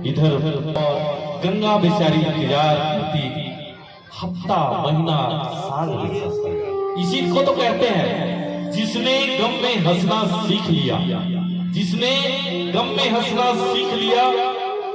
इधर और गंगा बेचारी इंतजार करती हफ्ता महीना साल। इसी को तो कहते हैं जिसने गम में हंसना सीख लिया, जिसने गम में हंसना सीख लिया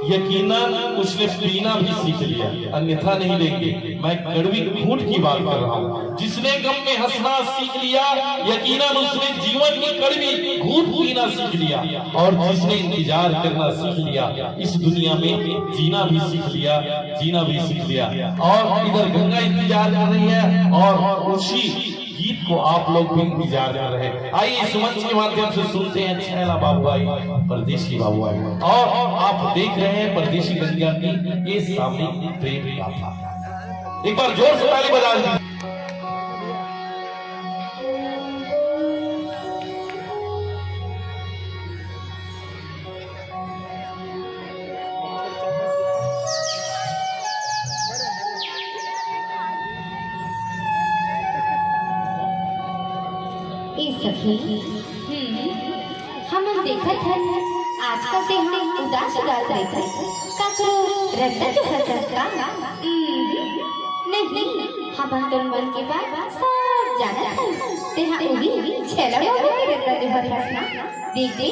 यकीनन उसने पीना भी सीख लिया, अन्यथा नहीं लेंगे। मैं कड़वी घूंट की बात कर रहा हूँ। जिसने गम में हंसना सीख लिया यकीनन उसने जीवन की कड़वी घूंट पीना सीख लिया, और जिसने इंतजार करना सीख लिया इस दुनिया में जीना भी सीख लिया, जीना भी सीख लिया। और इधर गंगा इंतजार कर रही है और उसी गीत को आप लोग भी इंतजार कर रहे हैं। आइए इस मंच के माध्यम से सुनते हैं छैला बाबू आई, परदेसी बाबू आई। और आप देख रहे हैं परदेसी गंगा की ये सामने प्रेम गाथा। एक बार जोर से ताली बजा दीजिए। सखी हम देखत है आजकल ते हम उदास उदास रहते काकरो रद्दा जो खतरता नहीं हम तन मन के बात सब जाना है ते हम उही छैला बाबू के रद्दा जो खतरता देख दे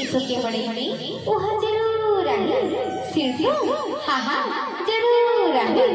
इसो के बड़े बड़े वो जरूर आए सिर तो हां जरूर आए।